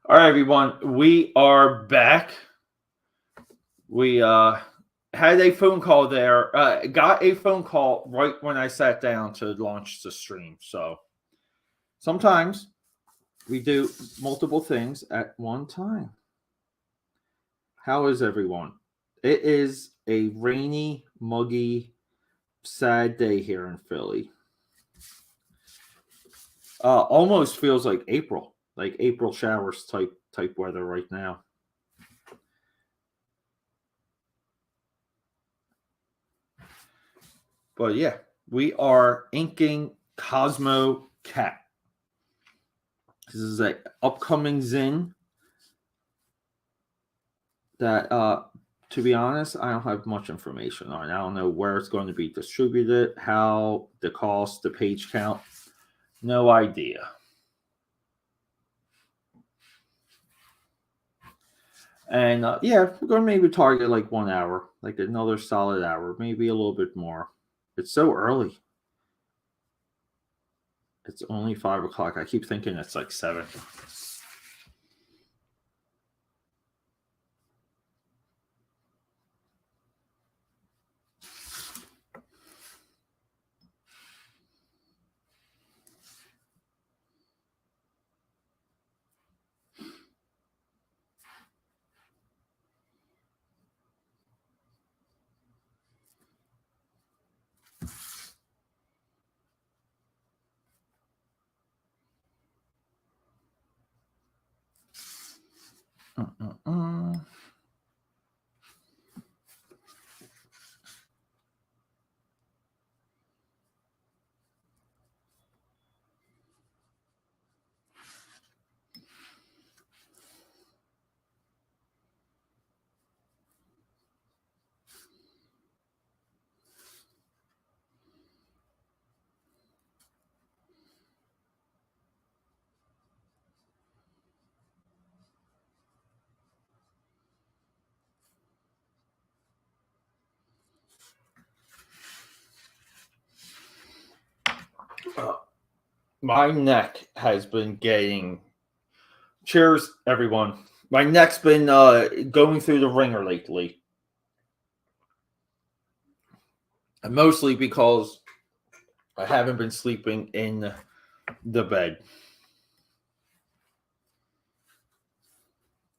All right, everyone. We are back. We had a phone call there. Got a phone call right when I sat down to launch the stream. So sometimes we do multiple things at one time. How is everyone? It is a rainy, muggy, sad day here in Philly. Almost feels like April showers type weather right now. But yeah, we are inking Cosmo Cat. This is an upcoming zine that, to be honest, I don't have much information on. I don't know where it's going to be distributed, how, the cost, the page count. No idea. And yeah, we're going to maybe target like 1 hour, like another solid hour, maybe a little bit more. It's so early. It's only 5 o'clock. I keep thinking it's like 7. My neck has been getting. Cheers, everyone. My neck's been going through the ringer lately. And mostly because I haven't been sleeping in the bed.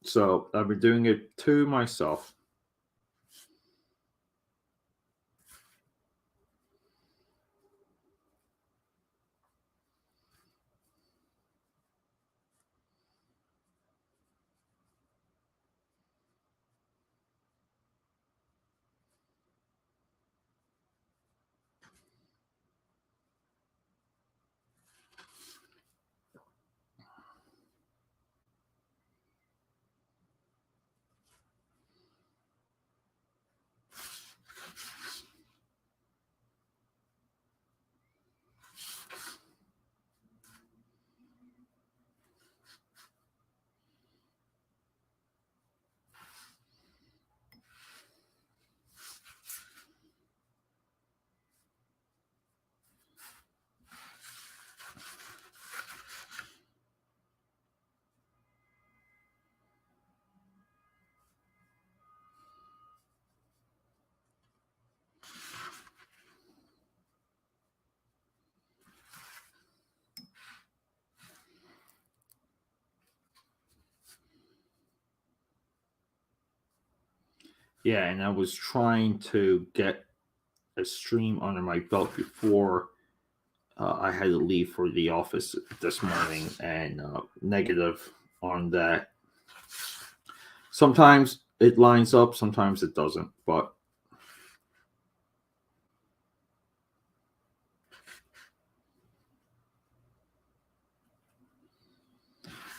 So I've been doing it to myself. Yeah, and I was trying to get a stream under my belt before I had to leave for the office this morning, and negative on that. Sometimes it lines up, sometimes it doesn't, but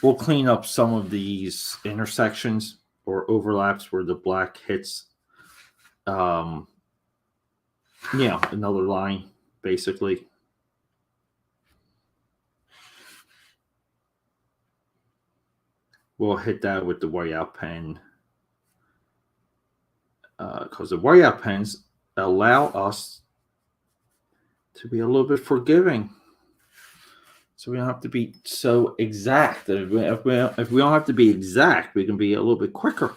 we'll clean up some of these intersections or overlaps where the black hits another line basically. We'll hit that with the whiteout pen because the whiteout pens allow us to be a little bit forgiving. So we don't have to be so exact. If we don't have to be exact, we can be a little bit quicker.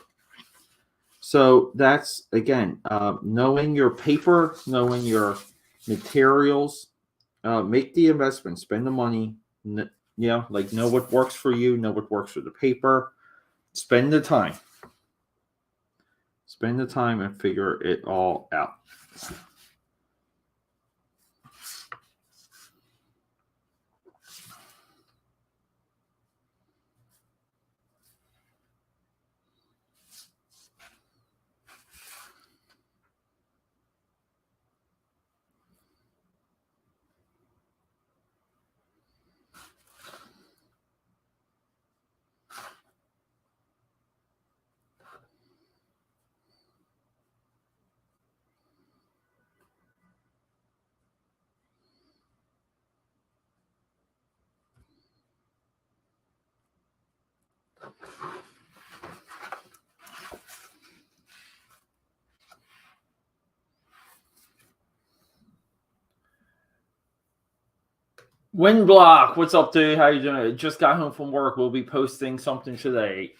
So that's, again, knowing your paper, knowing your materials, make the investment, spend the money, like know what works for you, know what works for the paper, spend the time. Spend the time and figure it all out. Windblock, what's up, dude? How you doing? Just got home from work. We'll be posting something today.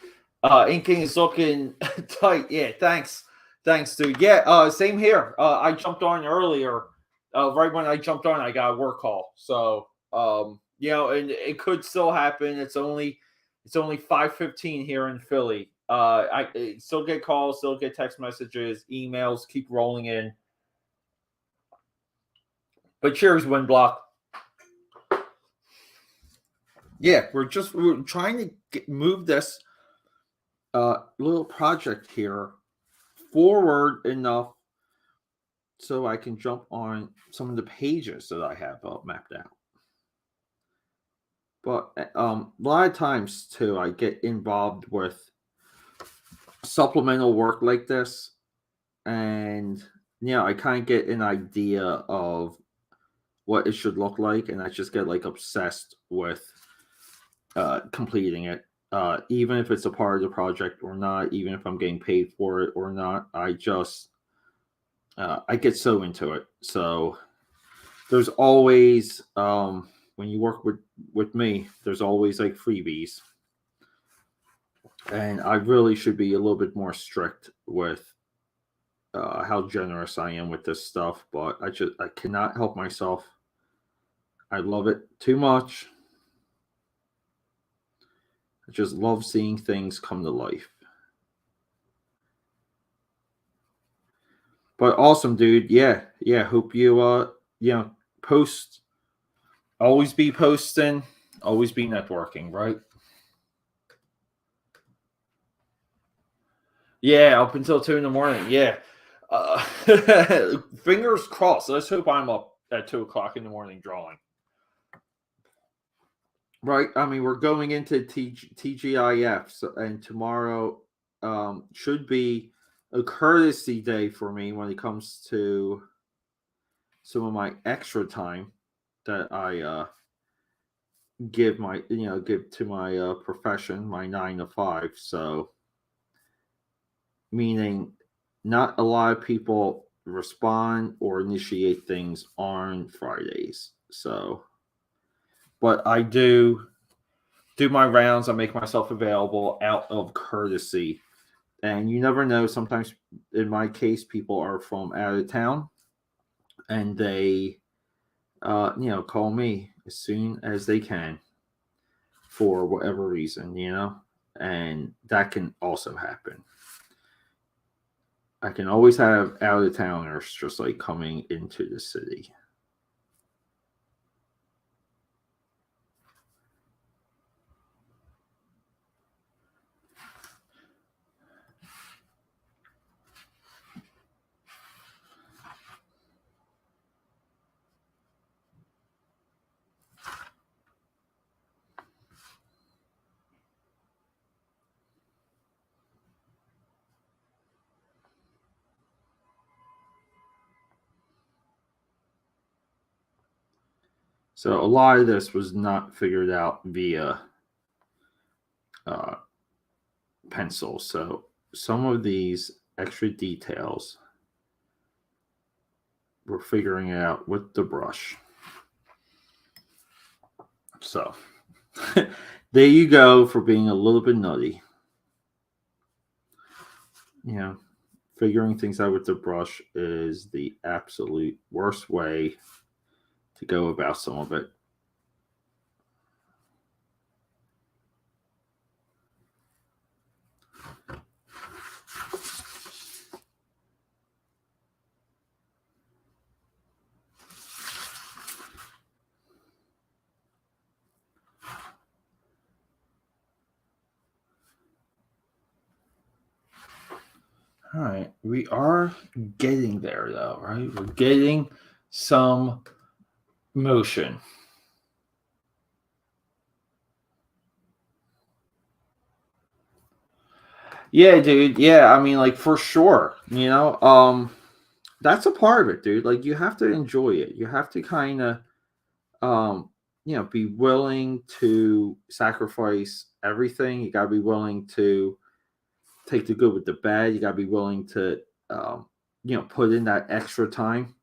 Inking is looking tight. Yeah, thanks, dude. Yeah, same here. I jumped on earlier. Right when I jumped on, I got a work call. So, and it could still happen. It's only 5:15 here in Philly. I still get calls, still get text messages, emails keep rolling in. But cheers, Windblock. Yeah, we're trying to move this little project here forward enough so I can jump on some of the pages that I have mapped out. But a lot of times too, I get involved with supplemental work like this, and I kind of get an idea of what it should look like, and I just get like obsessed with completing it, even if it's a part of the project or not, even if I'm getting paid for it or not. I just I get so into it. So there's always when you work with me, there's always like freebies, and I really should be a little bit more strict with how generous I am with this stuff, but I cannot help myself. I love it too much. I just love seeing things come to life. But awesome, dude. Yeah. Hope you post. Always be posting. Always be networking, right? Yeah, up until 2 a.m. Yeah. Fingers crossed. Let's hope I'm up at 2 o'clock in the morning drawing. Right. I mean, we're going into TGIF, and tomorrow should be a courtesy day for me when it comes to some of my extra time that I give to my profession, my 9 to 5. So, meaning not a lot of people respond or initiate things on Fridays. So, but I do my rounds. I make myself available out of courtesy. And you never know. Sometimes, in my case, people are from out of town, and they, call me as soon as they can for whatever reason, and that can also happen. I can always have out of towners just like coming into the city. So a lot of this was not figured out via pencil. So some of these extra details. We're figuring it out with the brush. So there you go for being a little bit nutty. Figuring things out with the brush is the absolute worst way to go about some of it. All right, we are getting there though, right? We're getting some motion. Yeah, dude. Yeah, I mean, like for sure. That's a part of it, dude. Like you have to enjoy it. You have to kind of, be willing to sacrifice everything. You gotta be willing to take the good with the bad. You gotta be willing to, put in that extra time.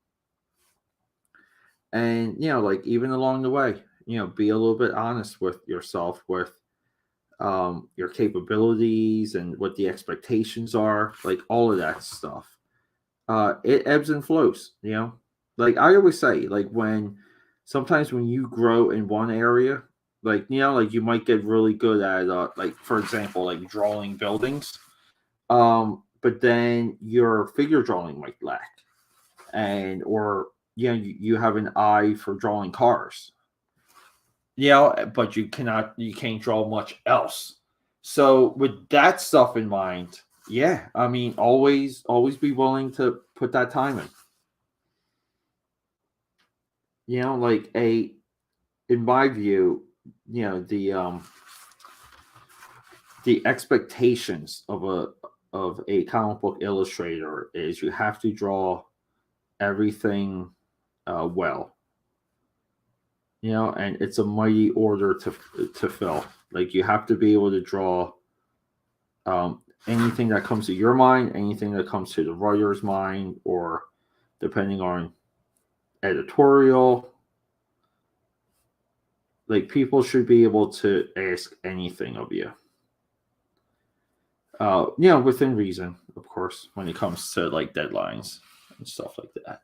And like even along the way, be a little bit honest with yourself, with your capabilities and what the expectations are, like all of that stuff. It ebbs and flows. Like I always say, like sometimes when you grow in one area, like you might get really good at like for example, like drawing buildings. But then your figure drawing might lack, and or you have an eye for drawing cars. But you can't draw much else. So with that stuff in mind, yeah, I mean, always be willing to put that time in. Like in my view, the expectations of a comic book illustrator is you have to draw everything well. And it's a mighty order to fill. Like you have to be able to draw anything that comes to your mind, anything that comes to the writer's mind, or depending on editorial. Like people should be able to ask anything of you. Within reason, of course, when it comes to like deadlines and stuff like that.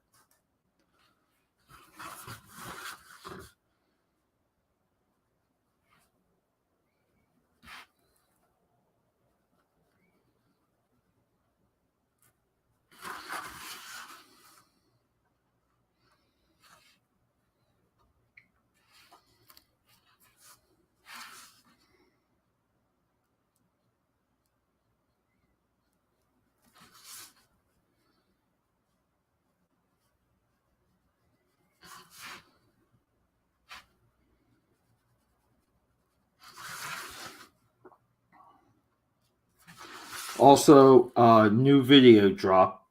Also, new video drop.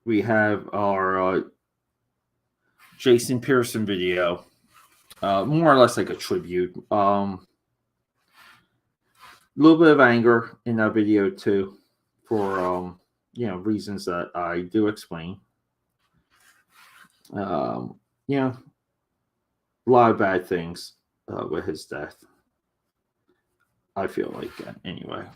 We have our Jason Pearson video, more or less like a tribute. A little bit of anger in that video too, for reasons that I do explain. Um, a lot of bad things with his death. I feel like that anyway.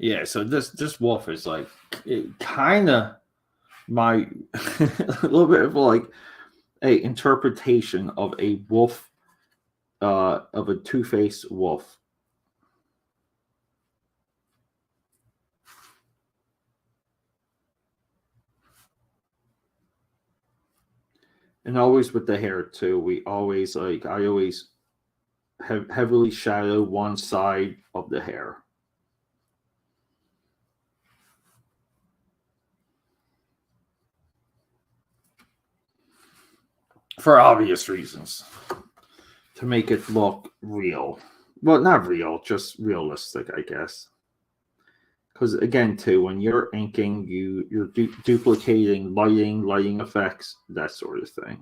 Yeah, so this wolf is like kind of my a little bit of like a interpretation of a wolf, of a two-faced wolf. And always with the hair too. We always like I always have heavily shadow one side of the hair. For obvious reasons. To make it look real. Well, not real, just realistic, I guess. Because again, too, when you're inking, you're duplicating lighting effects, that sort of thing.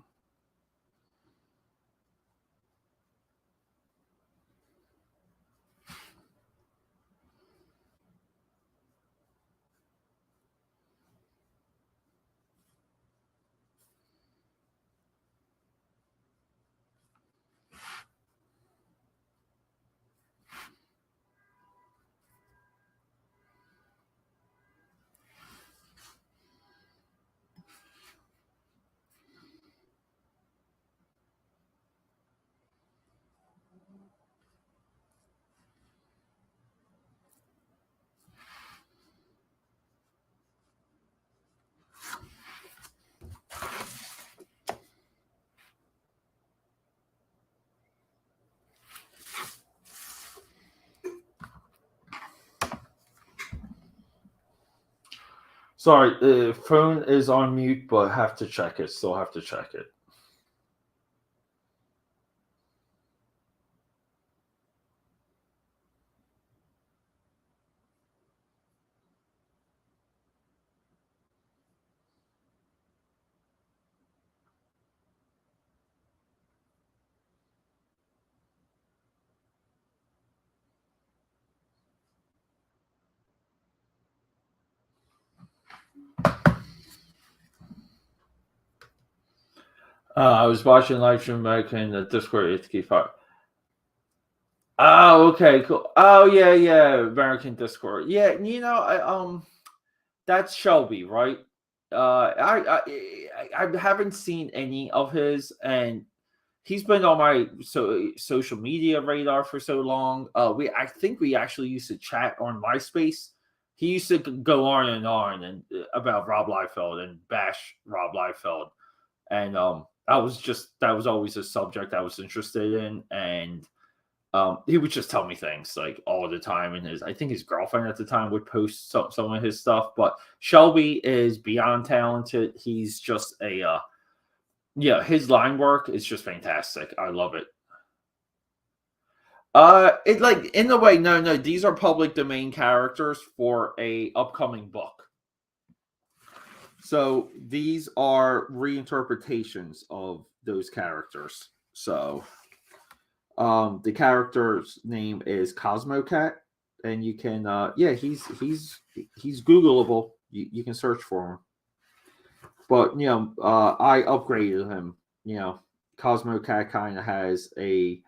Sorry, the phone is on mute, but have to check it. Still have to check it. I was watching live stream back in the Discord HK5. Oh, okay, cool. Oh, yeah, yeah, American Discord. Yeah, that's Shelby, right? I haven't seen any of his, and he's been on my social media radar for so long. I think we actually used to chat on MySpace. He used to go on and about Rob Liefeld and bash Rob Liefeld, and that was always a subject I was interested in, and he would just tell me things like all the time, and I think his girlfriend at the time would post some of his stuff. But Shelby is beyond talented. He's just yeah, his line work is just fantastic. I love it. It like in a way, no, no, these are public domain characters for a upcoming book. So these are reinterpretations of those characters. So the character's name is Cosmocat, and you can yeah, he's Googleable. You can search for him. But I upgraded him. Cosmocat kind of has a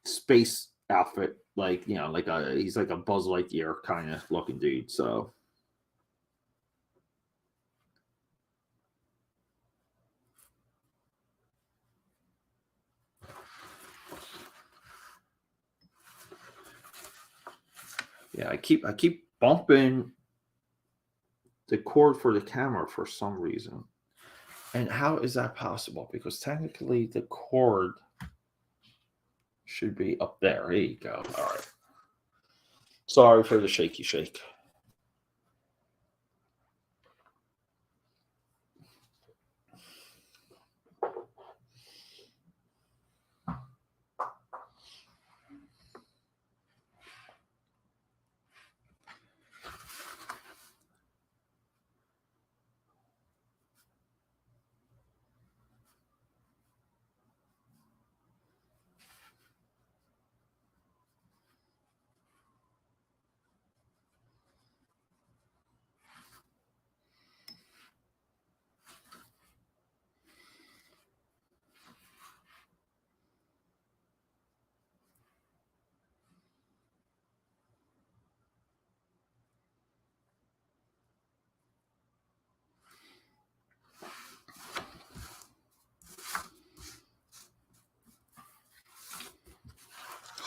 space outfit, like like he's like a Buzz Lightyear kind of looking dude. So yeah, I keep bumping the cord for the camera for some reason. And how is that possible? Because technically the cord should be up there. There you go. All right. Sorry for the shaky shake.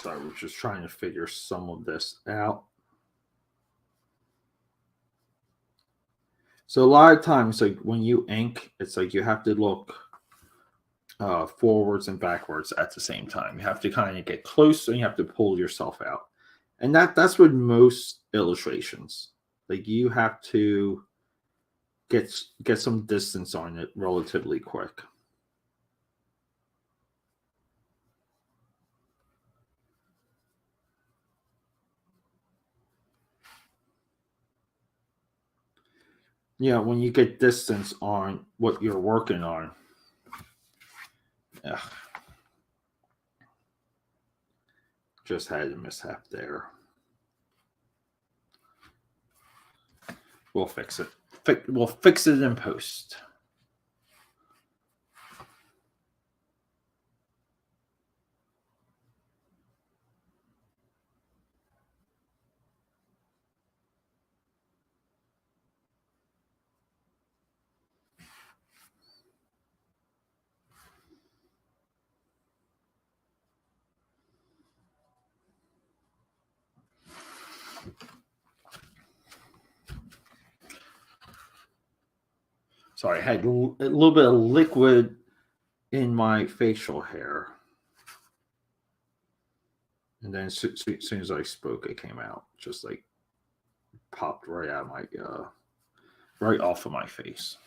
Sorry, we're just trying to figure some of this out. So a lot of times, like when you ink, it's like you have to look forwards and backwards at the same time. You have to kind of get close and you have to pull yourself out. And that's with most illustrations. Like you have to get some distance on it relatively quick. Yeah, when you get distance on what you're working on. Ugh. Just had a mishap there. We'll fix it. We'll fix it in post. Sorry, I had a little bit of liquid in my facial hair. And then as soon as I spoke, it came out. Just like popped right out of my, right off of my face.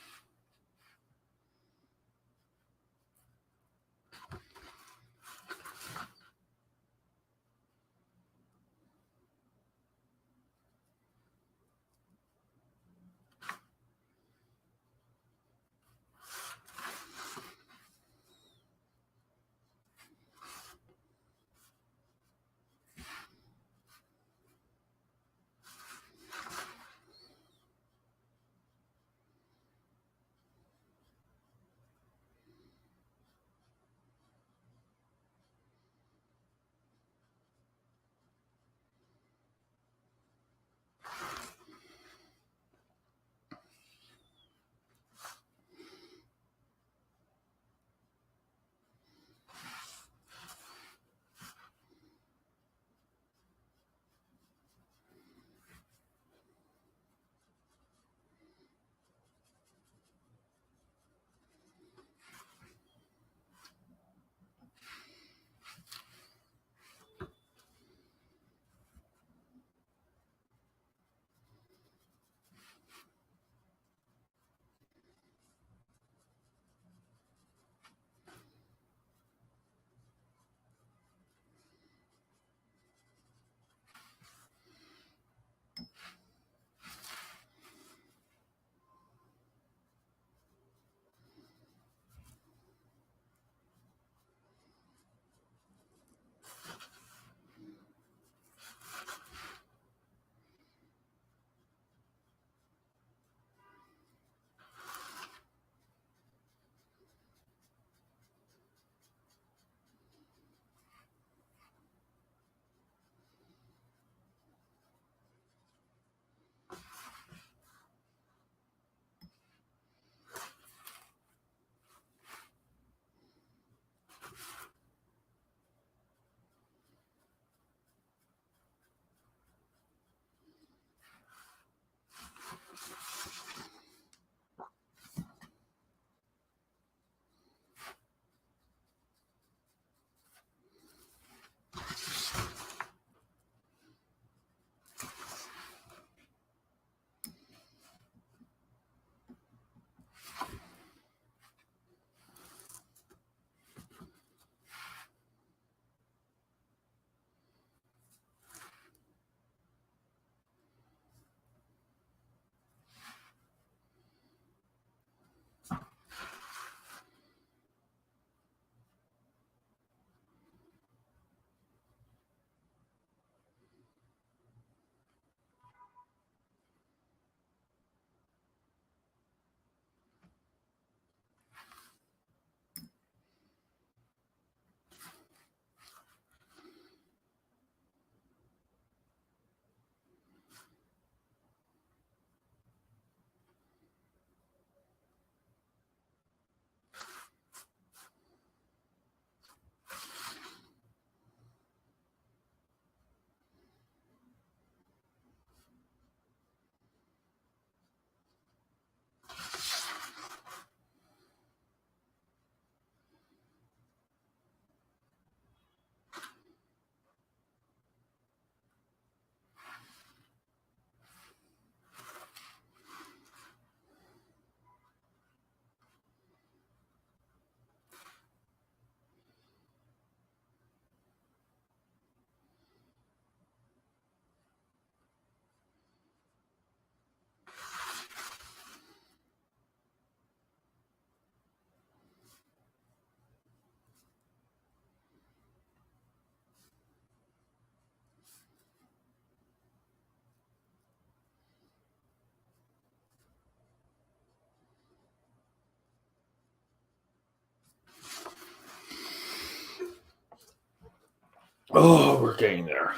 Oh, we're getting there.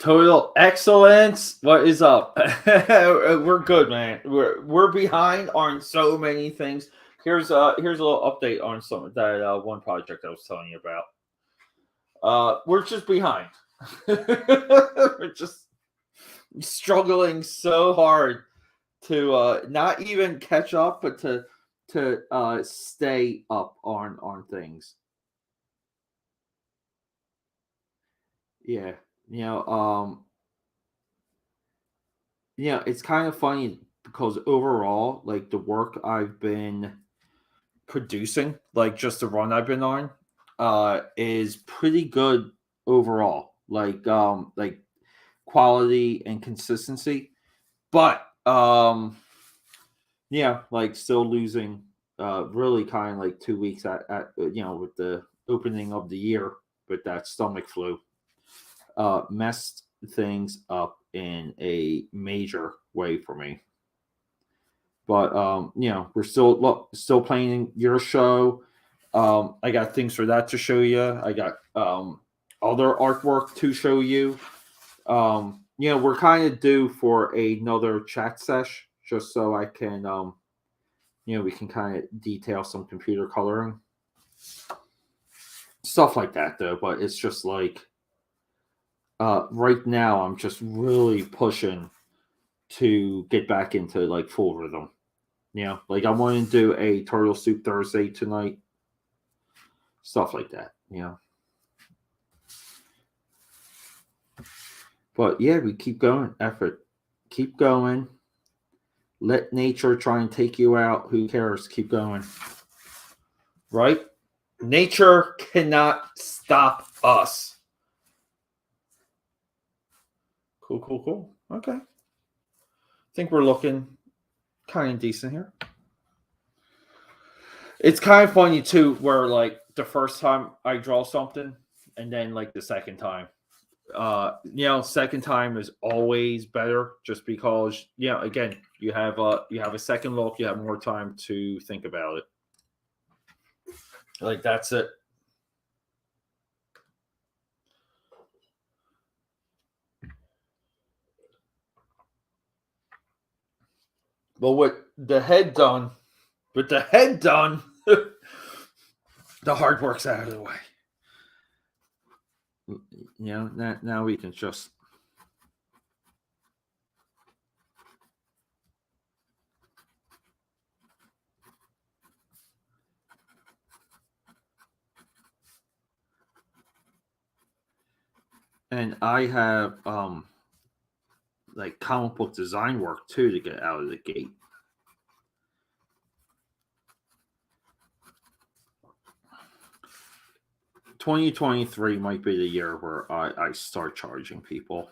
Total excellence. What is up? We're good, man. We're behind on so many things. Here's a little update on some that one project I was telling you about. We're just behind. We're just struggling so hard to not even catch up, but to stay up on things. Yeah, you know, it's kind of funny because overall, like the work I've been producing, like just the run I've been on, is pretty good overall. Like quality and consistency. But yeah, like still losing really kind of like 2 weeks at with the opening of the year with that stomach flu messed things up in a major way for me. But we're still playing your show. I got things for that to show you. I got other artwork to show you. We're kind of due for another chat sesh, just so I can we can kind of detail some computer coloring stuff like that though. But it's just like right now I'm just really pushing to get back into like full rhythm. Like I want to do a Turtle Soup Thursday tonight, stuff like that. But yeah, we keep going. Effort, keep going. Let nature try and take you out. Who cares? Keep going. Right? Nature cannot stop us. Cool. Okay. I think we're looking kind of decent here. It's kind of funny too, where like the first time I draw something, and then like the second time. Second time is always better, just because again, you have a second look, you have more time to think about it. Like that's it. But with the head done, the hard work's out of the way. Now we can just and I have like comic book design work too to get out of the gate. "2023 might be the year where I start charging people.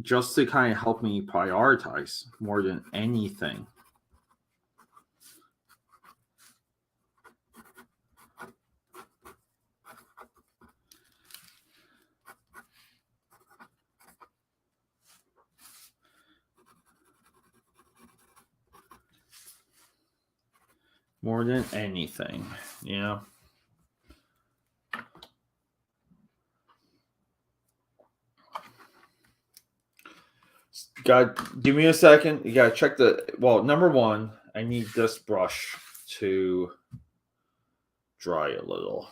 Just to kind of help me prioritize more than anything. More than anything, God, give me a second. You gotta check number one, I need this brush to dry a little.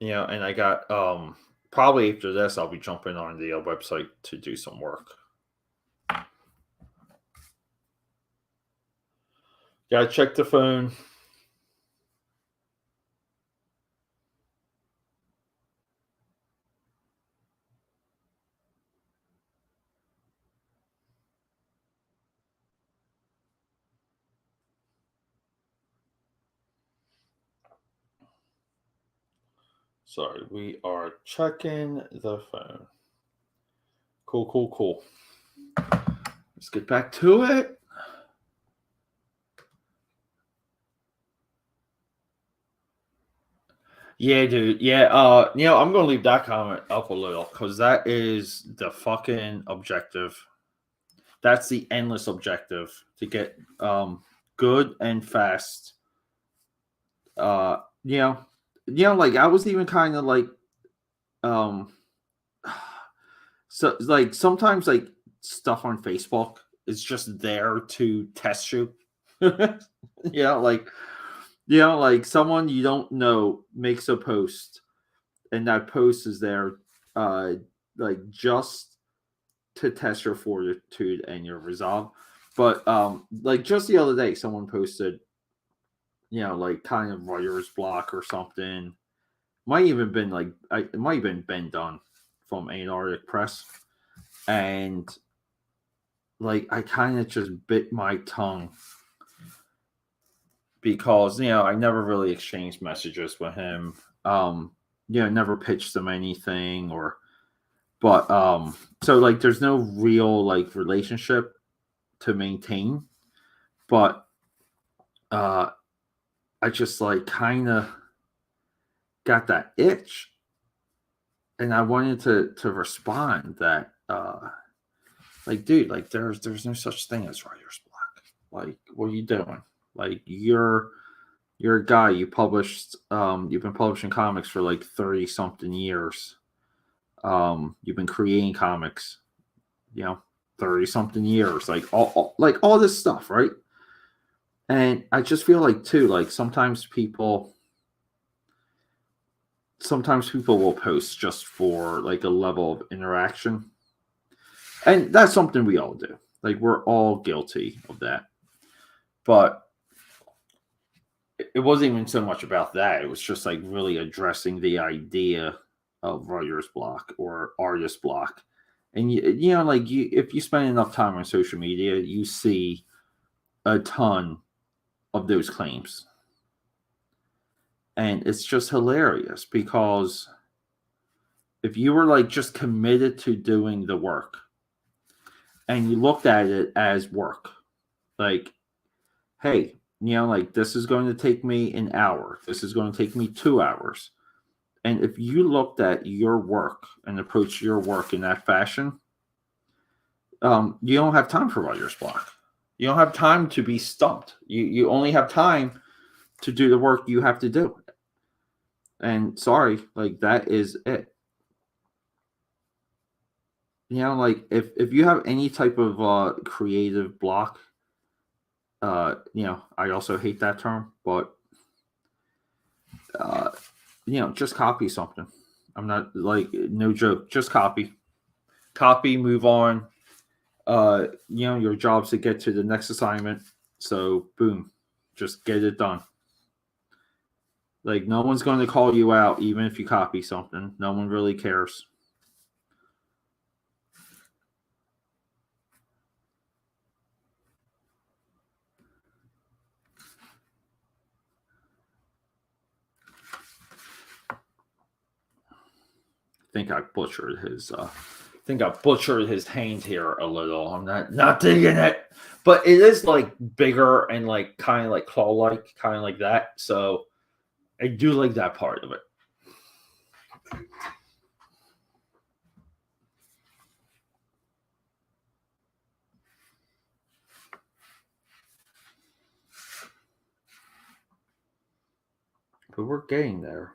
And I got probably after this I'll be jumping on the website to do some work. Gotta check the phone. Sorry, we are checking the phone. Cool. Let's get back to it. Yeah, dude. Yeah, I'm gonna leave that comment up a little because that is the fucking objective. That's the endless objective to get good and fast. Uh, like I was even kind of like um so like sometimes like stuff on Facebook is just there to test you. Like like someone you don't know makes a post, and that post is there, like just to test your fortitude and your resolve. But like just the other day, someone posted, like kind of writer's block or something, might even been like it might have been Ben Dunn from Antarctic Press, and like I kind of just bit my tongue because I never really exchanged messages with him. Never pitched him anything or but so like there's no real like relationship to maintain, but uh I just like kind of got that itch and I wanted to respond that like dude, like there's no such thing as writer's block. Like what are you doing? Like you're a guy, you've been publishing comics for like 30 something years. You've been creating comics, you know, 30 something years, like all this stuff, right? And I just feel like too, like sometimes people will post just for like a level of interaction. And that's something we all do. Like we're all guilty of that. But it wasn't even so much about that. It was just like really addressing the idea of writer's block or artist block. And if you spend enough time on social media, you see a ton of those claims. And it's just hilarious because if you were like just committed to doing the work and you looked at it as work, like, hey, like this is going to take me an hour, this is going to take me 2 hours. And if you looked at your work and approached your work in that fashion, you don't have time for writer's block. You don't have time to be stumped. You only have time to do the work you have to do. And sorry, like that is it. Like if you have any type of creative block, I also hate that term, but uh, just copy something. I'm not like no joke, just copy, move on. Your job's to get to the next assignment, so boom, just get it done. Like no one's going to call you out even if you copy something. No one really cares. I think I butchered his hand here a little. I'm not digging it, but it is like bigger and like kind of like claw like, kind of like that. So I do like that part of it. But we're getting there.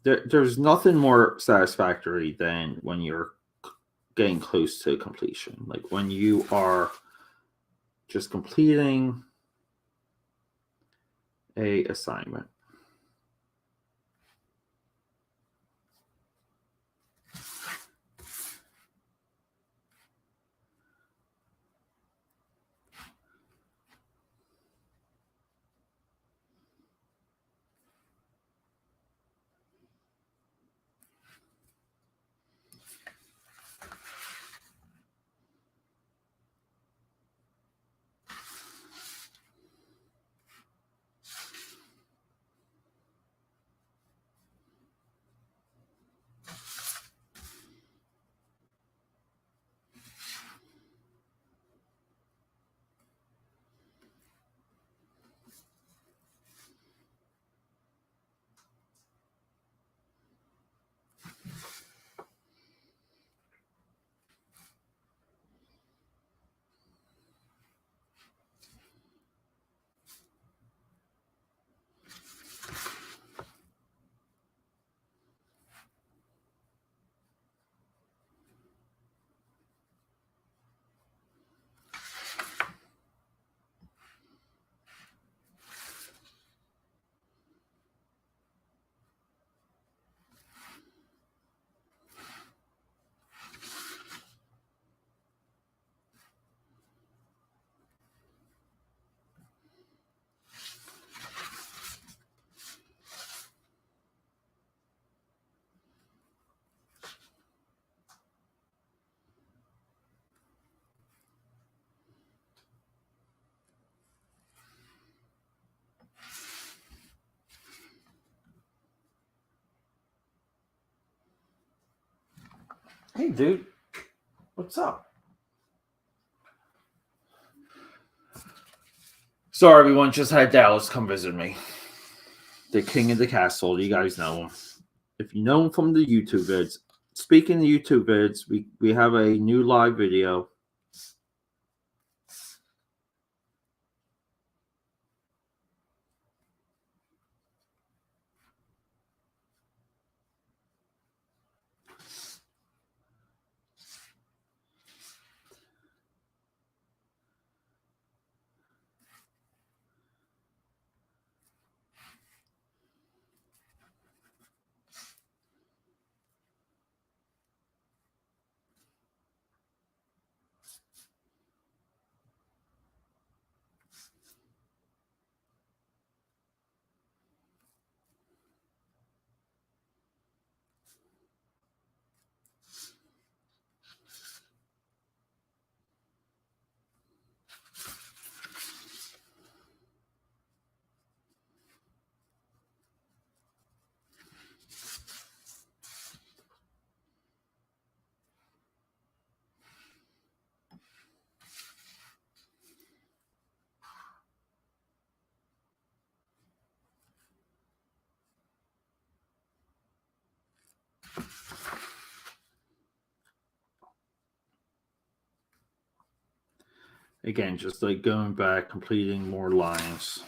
There's nothing more satisfactory than when you're getting close to completion. Like when you are just completing a assignment. Hey, dude, what's up? Sorry, everyone. Just had Dallas come visit me. The king of the castle. You guys know him. If you know him from the YouTube vids. Speaking of YouTube vids, we have a new live video. Again, just like going back, completing more lines.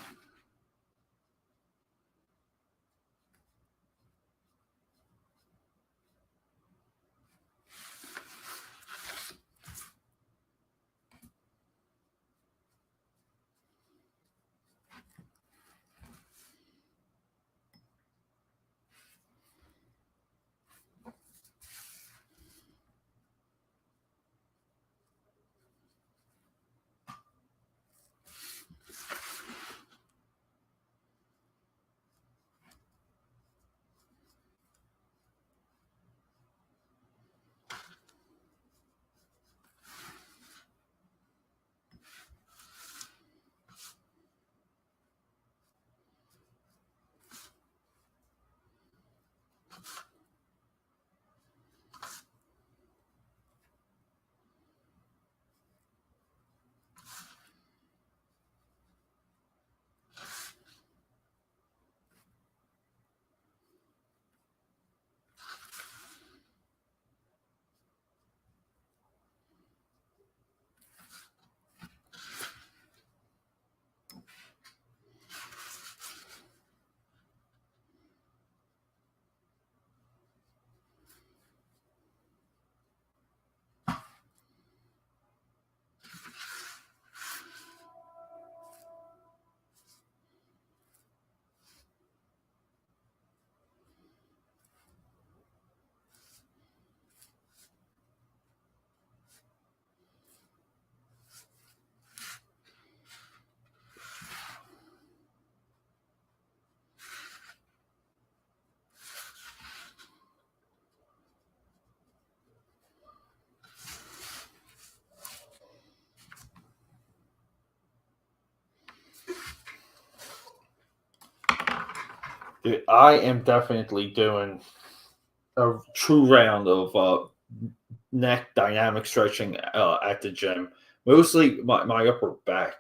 Dude, I am definitely doing a true round of neck dynamic stretching at the gym. Mostly my upper back.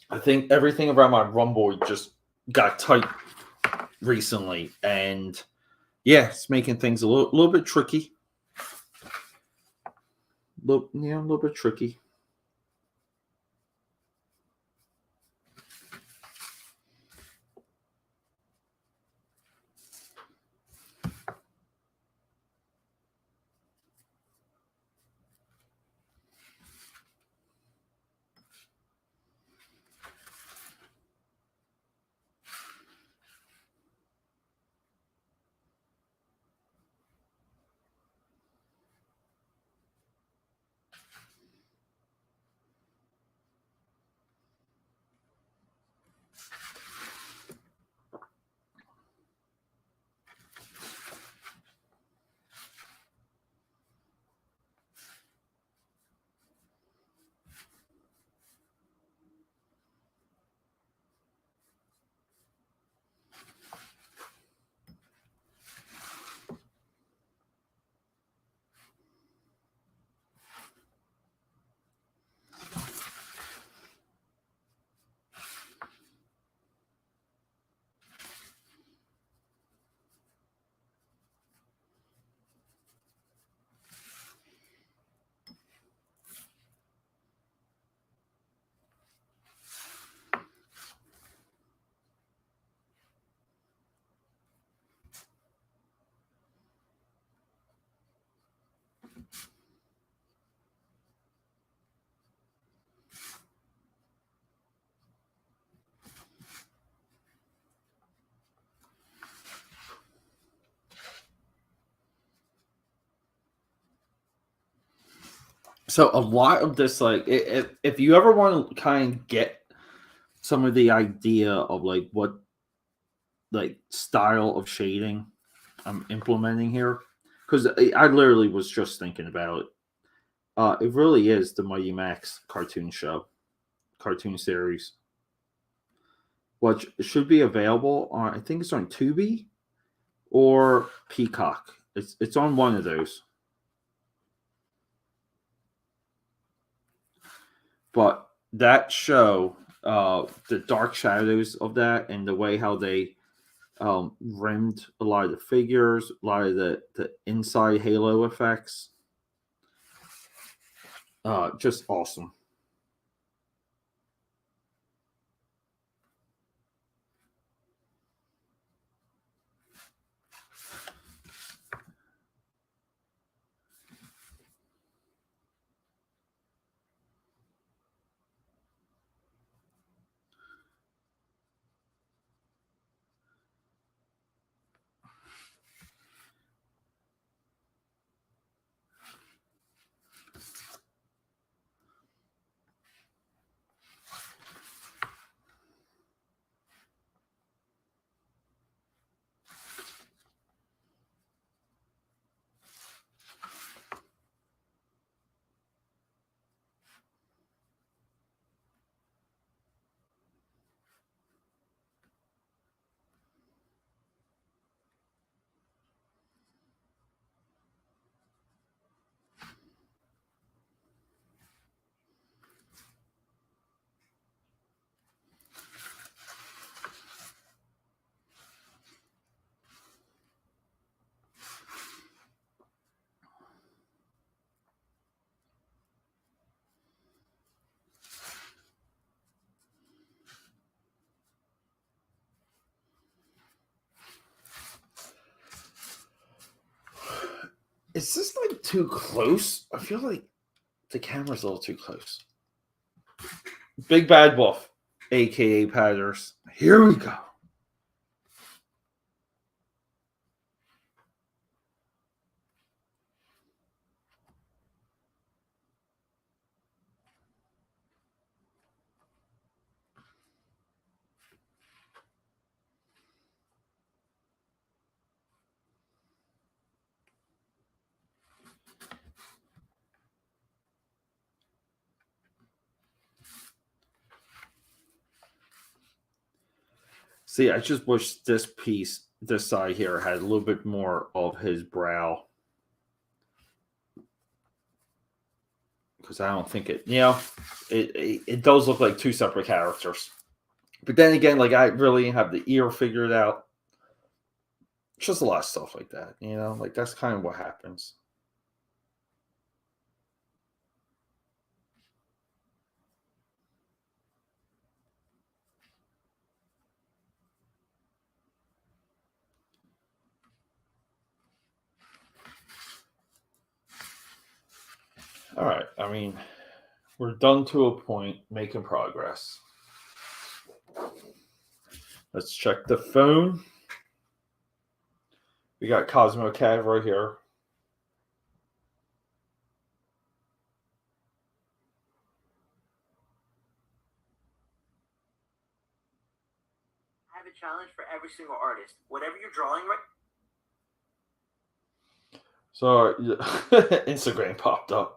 I think everything around my rhomboid just got tight recently, and yeah, it's making things a little bit tricky. A little bit tricky. So a lot of this, like, if you ever want to kind of get some of the idea of like what like style of shading I'm implementing here, because I literally was just thinking about it. It really is the Mighty Max cartoon series, which should be available on, I think it's on Tubi or Peacock. It's on one of those. But that show, the dark shadows of that, and the way how they rimmed a lot of the figures, a lot of the inside halo effects, just awesome. Is this like too close? I feel like the camera's a little too close. Big Bad Wolf, aka Patters. Here we go. See, I just wish this side here, had a little bit more of his brow, because I don't think it does look like two separate characters. But then again, like I really have the ear figured out. Just a lot of stuff like that, like that's kind of what happens. All right, I mean, we're done to a point, making progress. Let's check the phone. We got Cosmo Cav right here. I have a challenge for every single artist. Whatever you're drawing right. So Instagram popped up.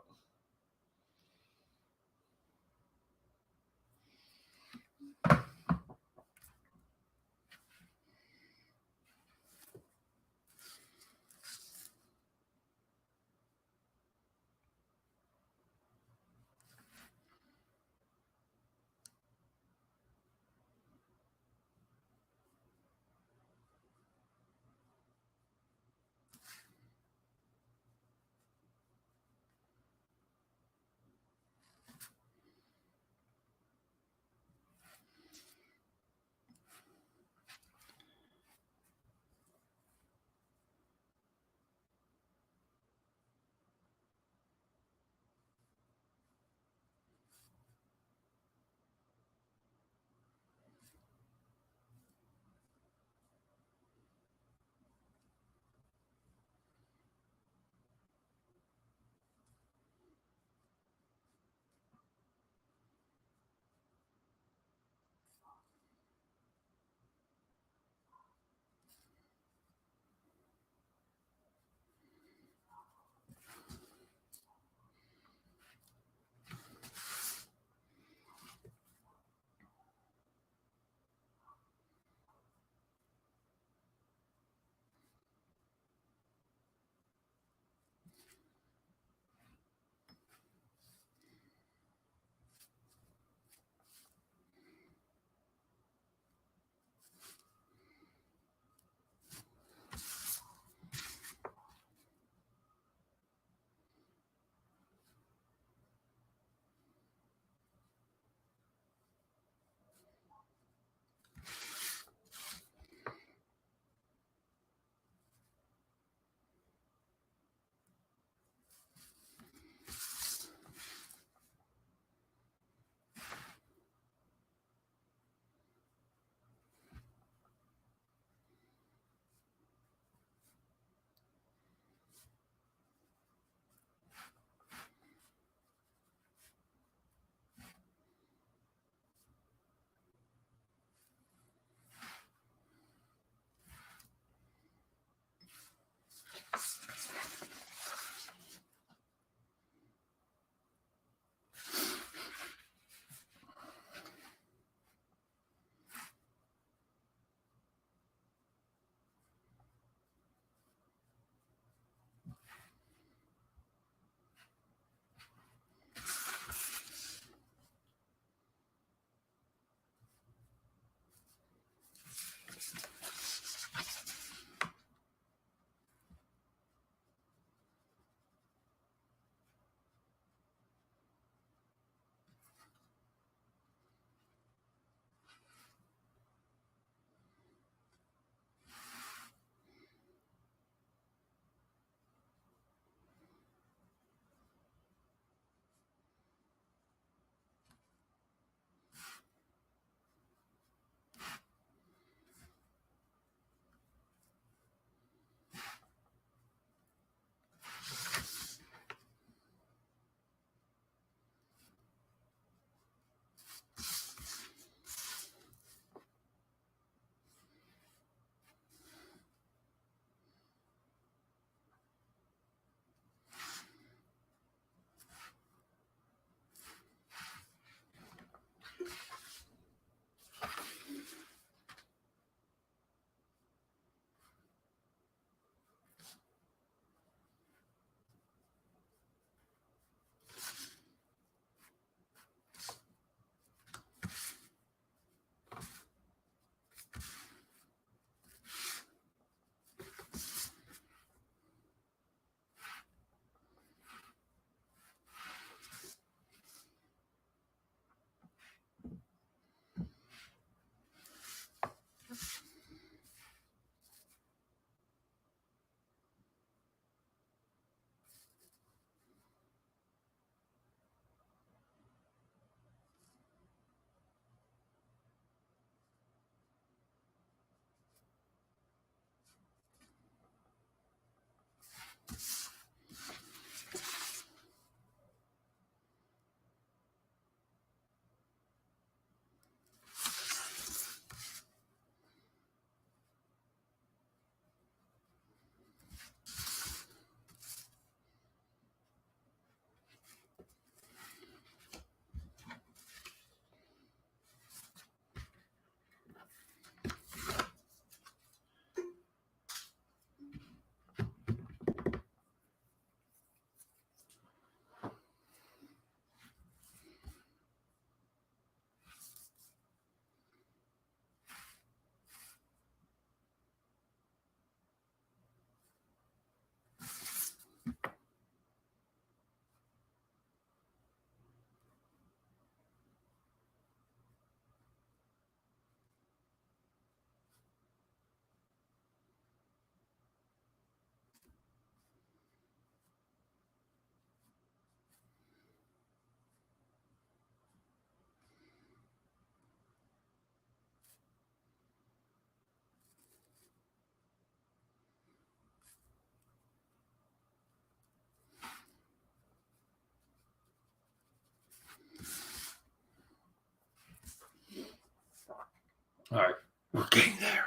All right, we're getting there.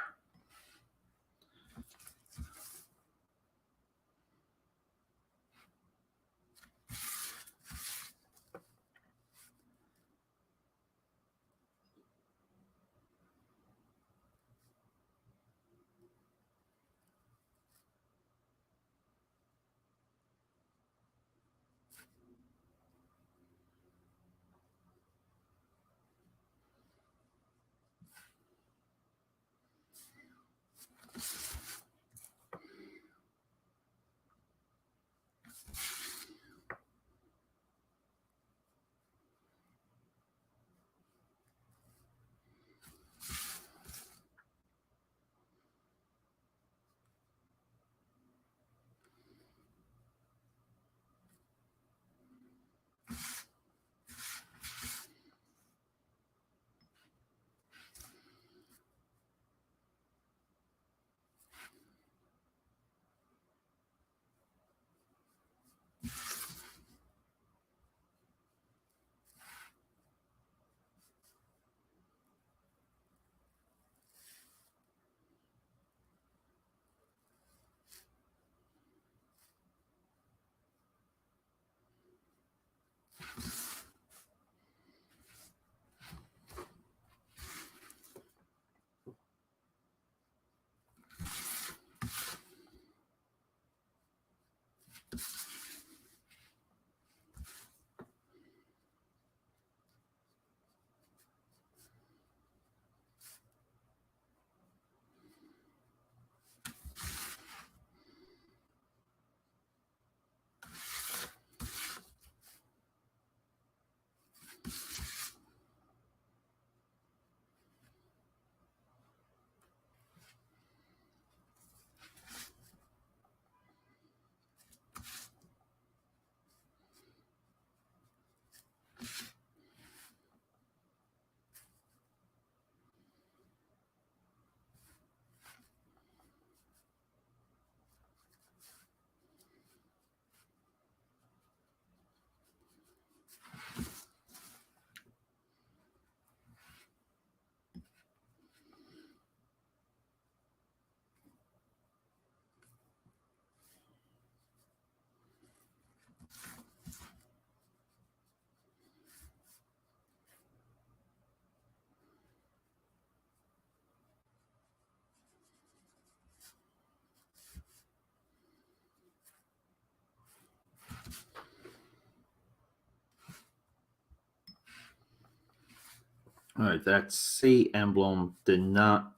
All right, that C emblem did not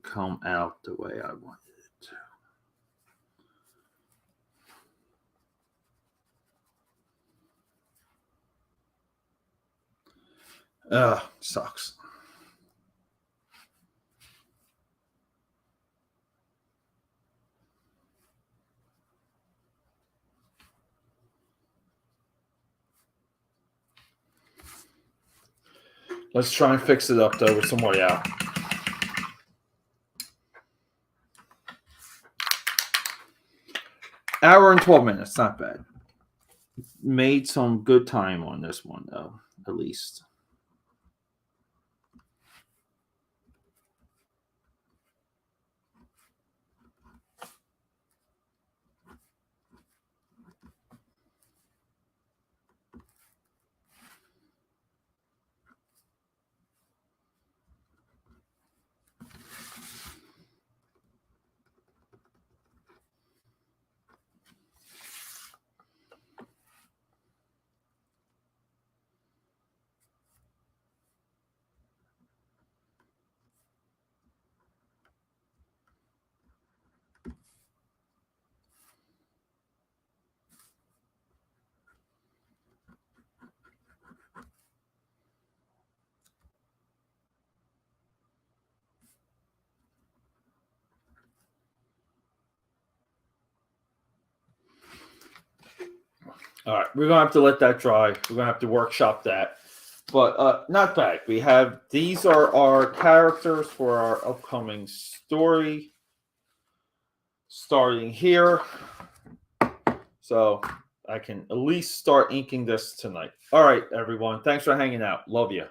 come out the way I wanted it to. Sucks. Let's try and fix it up though with some Royale. Hour and 12 minutes, not bad. Made some good time on this one though, at least. All right, we're gonna have to let that dry. We're gonna have to workshop that, but not bad. We have these are our characters for our upcoming story, starting here. So I can at least start inking this tonight. All right, everyone. Thanks for hanging out. Love you.